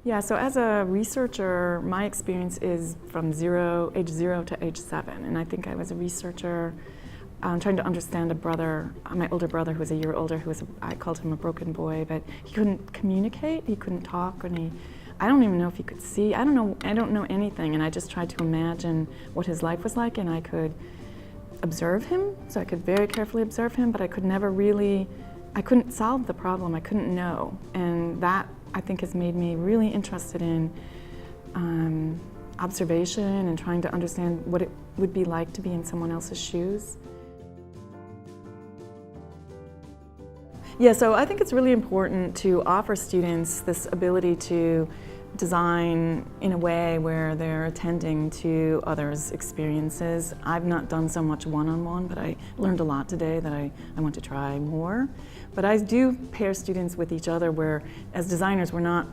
Yeah, so as a researcher, my experience is from age 0 to age 7. And I think I was a researcher trying to understand a brother, my older brother who was a year older, I called him a broken boy, but he couldn't communicate, he couldn't talk, and I don't even know if he could see. I don't know anything, and I just tried to imagine what his life was like, and I could observe him, so I could very carefully observe him, but I couldn't solve the problem, I couldn't know. And that, I think, has made me really interested in observation and trying to understand what it would be like to be in someone else's shoes. Yeah, so I think it's really important to offer students this ability to design in a way where they're attending to others' experiences. I've not done so much one-on-one, but I learned a lot today that I want to try more. But I do pair students with each other where, as designers, we're not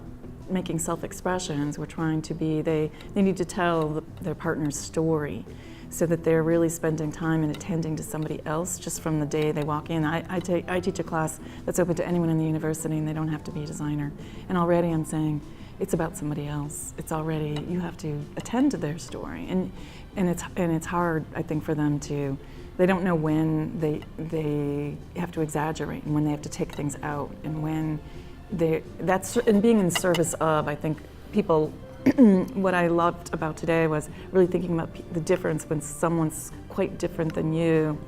making self-expressions, we're trying to be, they need to tell their partner's story so that they're really spending time and attending to somebody else just from the day they walk in. I teach a class that's open to anyone in the university and they don't have to be a designer. And already I'm saying, it's about somebody else. It's already, you have to attend to their story. And it's hard, I think, for them to, they don't know when they have to exaggerate and when they have to take things out and when and being in service of, I think people, what I loved about today was really thinking about the difference when someone's quite different than you.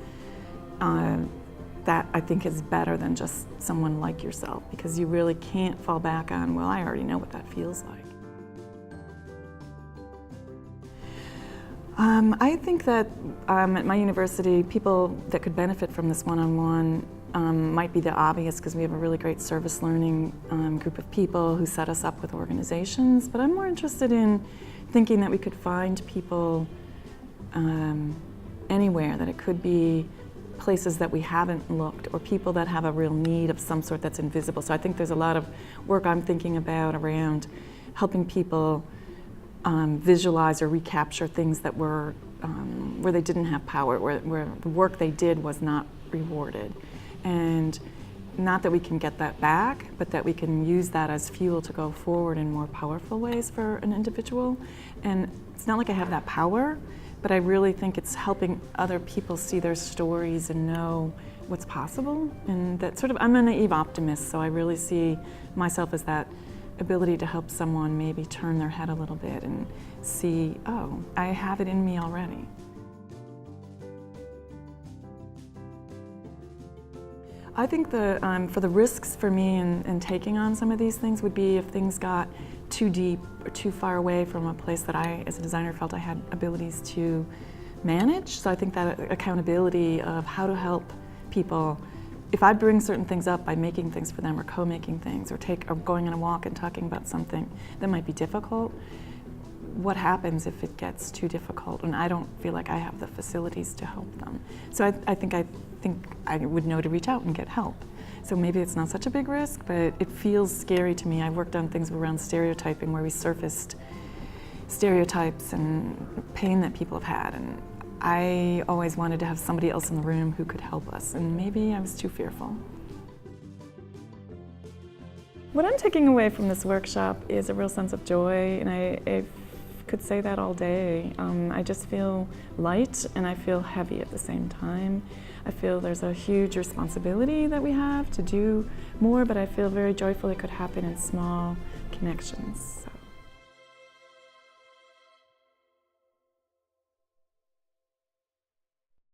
That I think is better than just someone like yourself, because you really can't fall back on, well, I already know what that feels like. I think that at my university, people that could benefit from this one-on-one might be the obvious, because we have a really great service learning group of people who set us up with organizations, but I'm more interested in thinking that we could find people anywhere, that it could be places that we haven't looked, or people that have a real need of some sort that's invisible. So I think there's a lot of work I'm thinking about around helping people visualize or recapture things that were where they didn't have power, where the work they did was not rewarded. And not that we can get that back, but that we can use that as fuel to go forward in more powerful ways for an individual. And it's not like I have that power, but I really think it's helping other people see their stories and know what's possible. And that sort of, I'm a naive optimist, so I really see myself as that ability to help someone maybe turn their head a little bit and see, oh, I have it in me already. I think for the risks for me in taking on some of these things would be if things got too deep or too far away from a place that I, as a designer, felt I had abilities to manage. So I think that accountability of how to help people, if I bring certain things up by making things for them or co-making things or going on a walk and talking about something that might be difficult, what happens if it gets too difficult and I don't feel like I have the facilities to help them? So I think I would know to reach out and get help. So maybe it's not such a big risk, but it feels scary to me. I worked on things around stereotyping where we surfaced stereotypes and pain that people have had, and I always wanted to have somebody else in the room who could help us, and maybe I was too fearful. What I'm taking away from this workshop is a real sense of joy, and I could say that all day. I just feel light and I feel heavy at the same time. I feel there's a huge responsibility that we have to do more, but I feel very joyful it could happen in small connections.